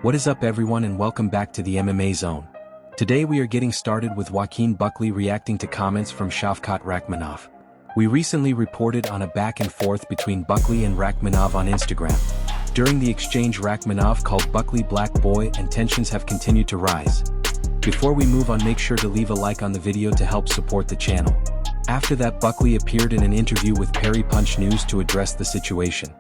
What is up everyone and welcome back to the MMA Zone. Today we are getting started with Joaquin Buckley reacting to comments from Shavkat Rakhmonov. We recently reported on a back and forth between Buckley and Rakhmonov on Instagram. During the exchange, Rakhmonov called Buckley black boy and tensions have continued to rise. Before we move on, make sure to leave a like on the video to help support the channel. After that, Buckley appeared in an interview with Perry Punch News to address the situation.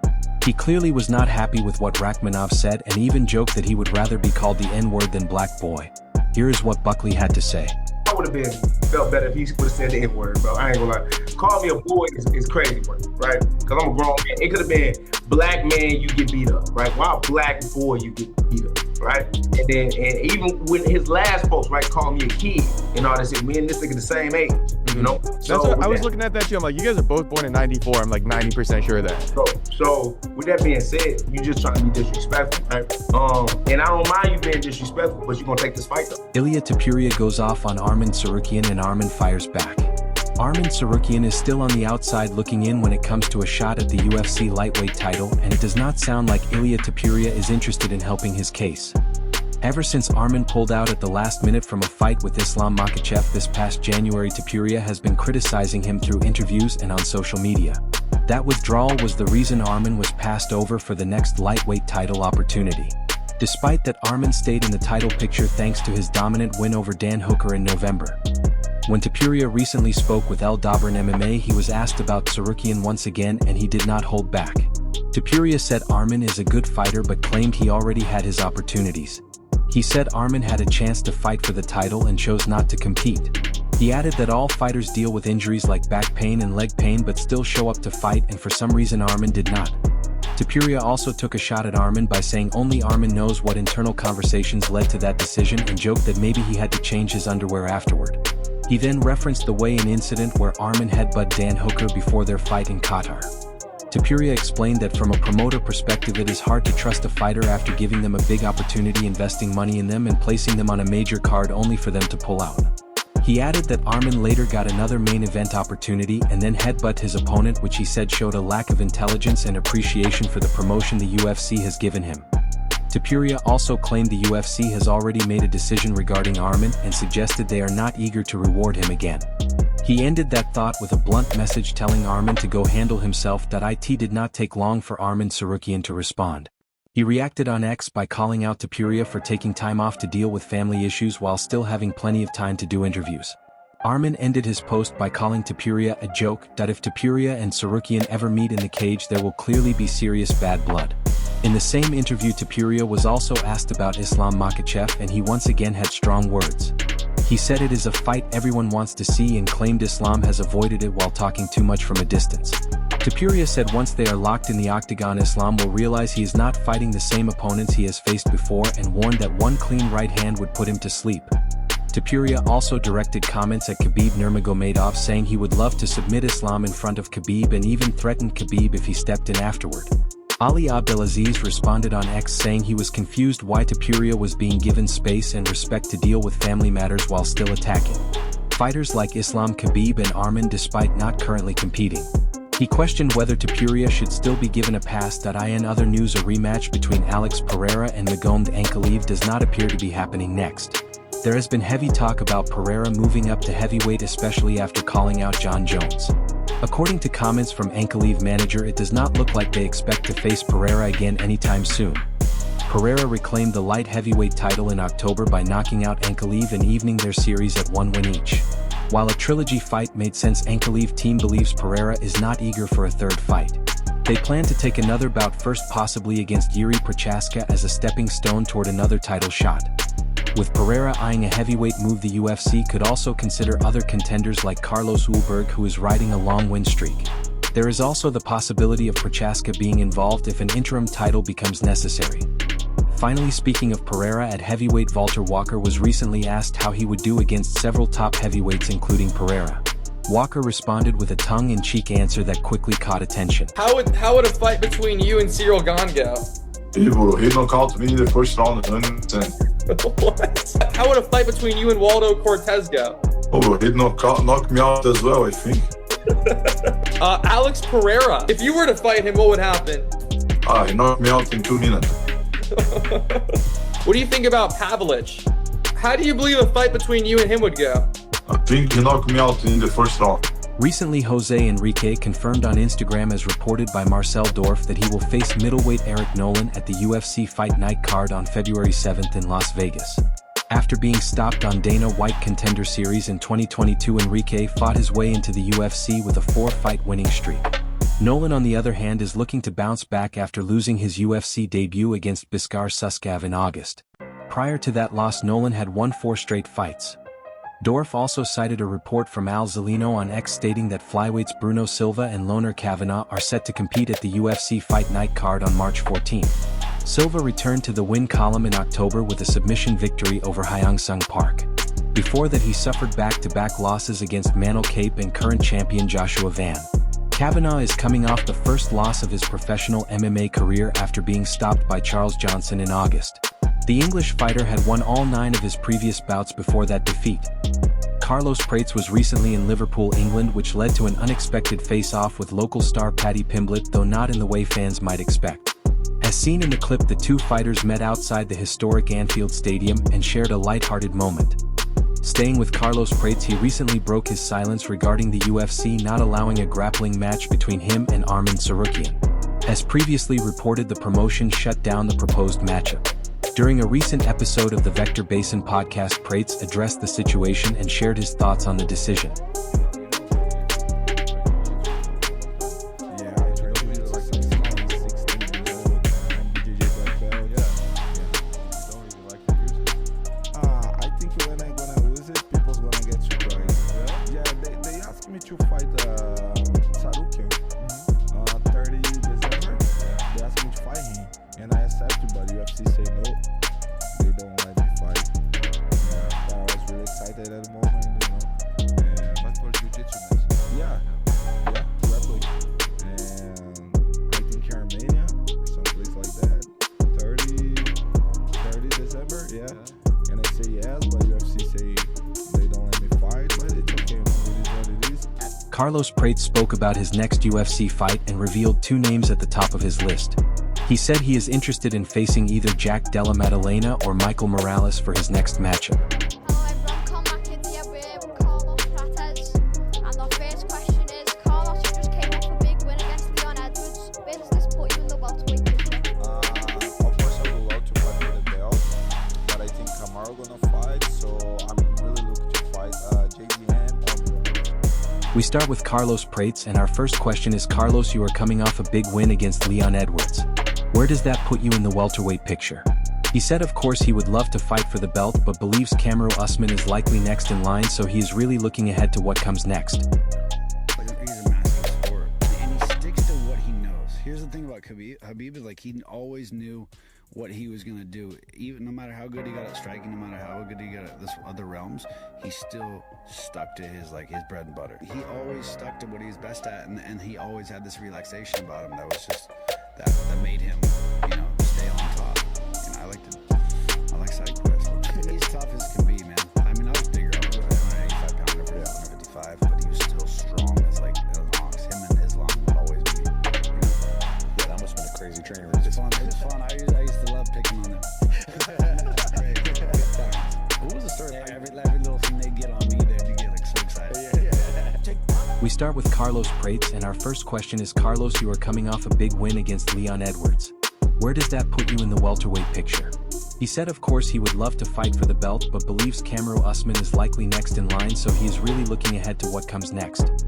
He clearly was not happy with what Rakhmonov said and even joked that he would rather be called the N-word than black boy. Here is what Buckley had to say. I would have felt better if he would have said the N-word, bro. I ain't gonna lie. Call me a boy is crazy, bro, right? Because I'm a grown man. It could have been black man, you get beat up, right? Why black boy, you get beat up, right? And even with his last post, right, call me a kid and all that shit. Me and this nigga the same age, you know? So that's what, I was looking at that too. I'm like, you guys are both born in 94. I'm like 90% sure of that. So with that being said, you just trying to be disrespectful, right? And I don't mind you being disrespectful, but you're gonna take this fight though. Ilia Topuria goes off on Arman Tsarukyan and Arman fires back. Arman Tsarukyan is still on the outside looking in when it comes to a shot at the UFC lightweight title, and it does not sound like Ilia Topuria is interested in helping his case. Ever since Arman pulled out at the last minute from a fight with Islam Makhachev this past January, Topuria has been criticizing him through interviews and on social media. That withdrawal was the reason Arman was passed over for the next lightweight title opportunity. Despite that, Arman stayed in the title picture thanks to his dominant win over Dan Hooker in November. When Topuria recently spoke with El Dabran MMA, he was asked about Tsarukyan once again and he did not hold back. Topuria said Arman is a good fighter but claimed he already had his opportunities. He said Arman had a chance to fight for the title and chose not to compete. He added that all fighters deal with injuries like back pain and leg pain but still show up to fight, and for some reason Arman did not. Topuria also took a shot at Arman by saying only Arman knows what internal conversations led to that decision and joked that maybe he had to change his underwear afterward. He then referenced the weigh-in incident where Arman headbutted Dan Hooker before their fight in Qatar. Topuria explained that from a promoter perspective it is hard to trust a fighter after giving them a big opportunity, investing money in them and placing them on a major card only for them to pull out. He added that Arman later got another main event opportunity and then headbutted his opponent, which he said showed a lack of intelligence and appreciation for the promotion the UFC has given him. Topuria also claimed the UFC has already made a decision regarding Arman and suggested they are not eager to reward him again. He ended that thought with a blunt message telling Arman to go handle himself. It did not take long for Arman Tsarukyan to respond. He reacted on X by calling out Topuria for taking time off to deal with family issues while still having plenty of time to do interviews. Arman ended his post by calling Topuria a joke. If Topuria and Tsarukyan ever meet in the cage, there will clearly be serious bad blood. In the same interview, Topuria was also asked about Islam Makhachev and he once again had strong words. He said it is a fight everyone wants to see and claimed Islam has avoided it while talking too much from a distance. Topuria said once they are locked in the octagon, Islam will realize he is not fighting the same opponents he has faced before and warned that one clean right hand would put him to sleep. Topuria also directed comments at Khabib Nurmagomedov, saying he would love to submit Islam in front of Khabib and even threatened Khabib if he stepped in afterward. Ali Abdelaziz responded on X saying he was confused why Topuria was being given space and respect to deal with family matters while still attacking fighters like Islam, Khabib and Arman despite not currently competing. He questioned whether Topuria should still be given a pass. In other news, a rematch between Alex Pereira and Magomed Ankalaev does not appear to be happening next. There has been heavy talk about Pereira moving up to heavyweight, especially after calling out John Jones. According to comments from Ankalaev manager, it does not look like they expect to face Pereira again anytime soon. Pereira reclaimed the light heavyweight title in October by knocking out Ankalaev and evening their series at 1 win each. While a trilogy fight made sense, Ankalaev team believes Pereira is not eager for a third fight. They plan to take another bout first, possibly against Yuri Prochaska, as a stepping stone toward another title shot. With Pereira eyeing a heavyweight move, the UFC could also consider other contenders like Carlos Ulberg, who is riding a long win streak. There is also the possibility of Prochaska being involved if an interim title becomes necessary. Finally, speaking of Pereira at heavyweight, Walter Walker was recently asked how he would do against several top heavyweights including Pereira. Walker responded with a tongue-in-cheek answer that quickly caught attention. How would a fight between you and Cyril Gane go? He knocked me the first round and What? How would a fight between you and Waldo Cortez go? He'd knock me out as well, I think. Alex Pereira. If you were to fight him, what would happen? He knocked me out in 2 minutes. What do you think about Pavlich? How do you believe a fight between you and him would go? I think he knocked me out in the first round. Recently, Jose Enrique confirmed on Instagram, as reported by Marcel Dorf, that he will face middleweight Eric Nolan at the UFC Fight Night card on February 7th in Las Vegas. After being stopped on Dana White Contender Series in 2022, Enrique fought his way into the UFC with a 4-fight winning streak. Nolan, on the other hand, is looking to bounce back after losing his UFC debut against Biskar Suskav in August. Prior to that loss, Nolan had won 4 straight fights. Dorf also cited a report from Al Zolino on X stating that flyweights Bruno Silva and Loner Kavanagh are set to compete at the UFC Fight Night card on March 14. Silva returned to the win column in October with a submission victory over Hyung Sung Park. Before that, he suffered back-to-back losses against Manel Kape and current champion Joshua Van. Kavanagh is coming off the first loss of his professional MMA career after being stopped by Charles Johnson in August. The English fighter had won all 9 of his previous bouts before that defeat. Carlos Prates was recently in Liverpool, England, which led to an unexpected face-off with local star Paddy Pimblett, though not in the way fans might expect. As seen in the clip, the two fighters met outside the historic Anfield Stadium and shared a light-hearted moment. Staying with Carlos Prates, he recently broke his silence regarding the UFC not allowing a grappling match between him and Arman Tsarukyan. As previously reported, the promotion shut down the proposed matchup. During a recent episode of the Vector Basin podcast, Prates addressed the situation and shared his thoughts on the decision. To fight Tsarukyan 30 December. They asked me to fight him, and I accepted, but UFC say no. They don't let me fight. Yeah, but I was really excited at the moment, And but for jiu-jitsu match? Yeah, exactly. And I think Armenia, someplace like that. 30 December, yeah. And I say yes, but UFC say they don't let me fight, but it's okay. It is what it is. Carlos Prates spoke about his next UFC fight and revealed 2 names at the top of his list. He said he is interested in facing either Jack Della Maddalena or Michael Morales for his next matchup. Hello everyone, come back in here with Carlos Prates. And our first question is, Carlos, you just came off a big win against Leon Edwards. Where does this put you in the welterweight division? Of course I would love to fight for the belt, but I think Kamaru gonna fight, so I'm really looking to fight JDM or We start with Carlos Prates, and our first question is, Carlos, you are coming off a big win against Leon Edwards. Where does that put you in the welterweight picture? He said of course he would love to fight for the belt, but believes Kamaru Usman is likely next in line, so he is really looking ahead to what comes next. He's a massive sport, and he sticks to what he knows. Here's the thing about Khabib is like he always knew what he was going to do. Even no matter how good he got at striking, no matter how good he got at this other realms, he still stuck to his bread and butter. He always stuck to what he was best at, and he always had this relaxation about him that was just that made him, stay on top. I like side quests. He's tough as can be, man. I mean, I was bigger. I was a 185 pounder for 155, but he was still strong as an ox. Him and Islam would always be. Yeah, that must have been a crazy training. It's fun. I used to love picking on them. Who was the story? Every little thing they get on me, they get so excited. We start with Carlos Prates, and our first question is, Carlos, you are coming off a big win against Leon Edwards. Where does that put you in the welterweight picture? He said of course he would love to fight for the belt, but believes Kamaru Usman is likely next in line, so he is really looking ahead to what comes next.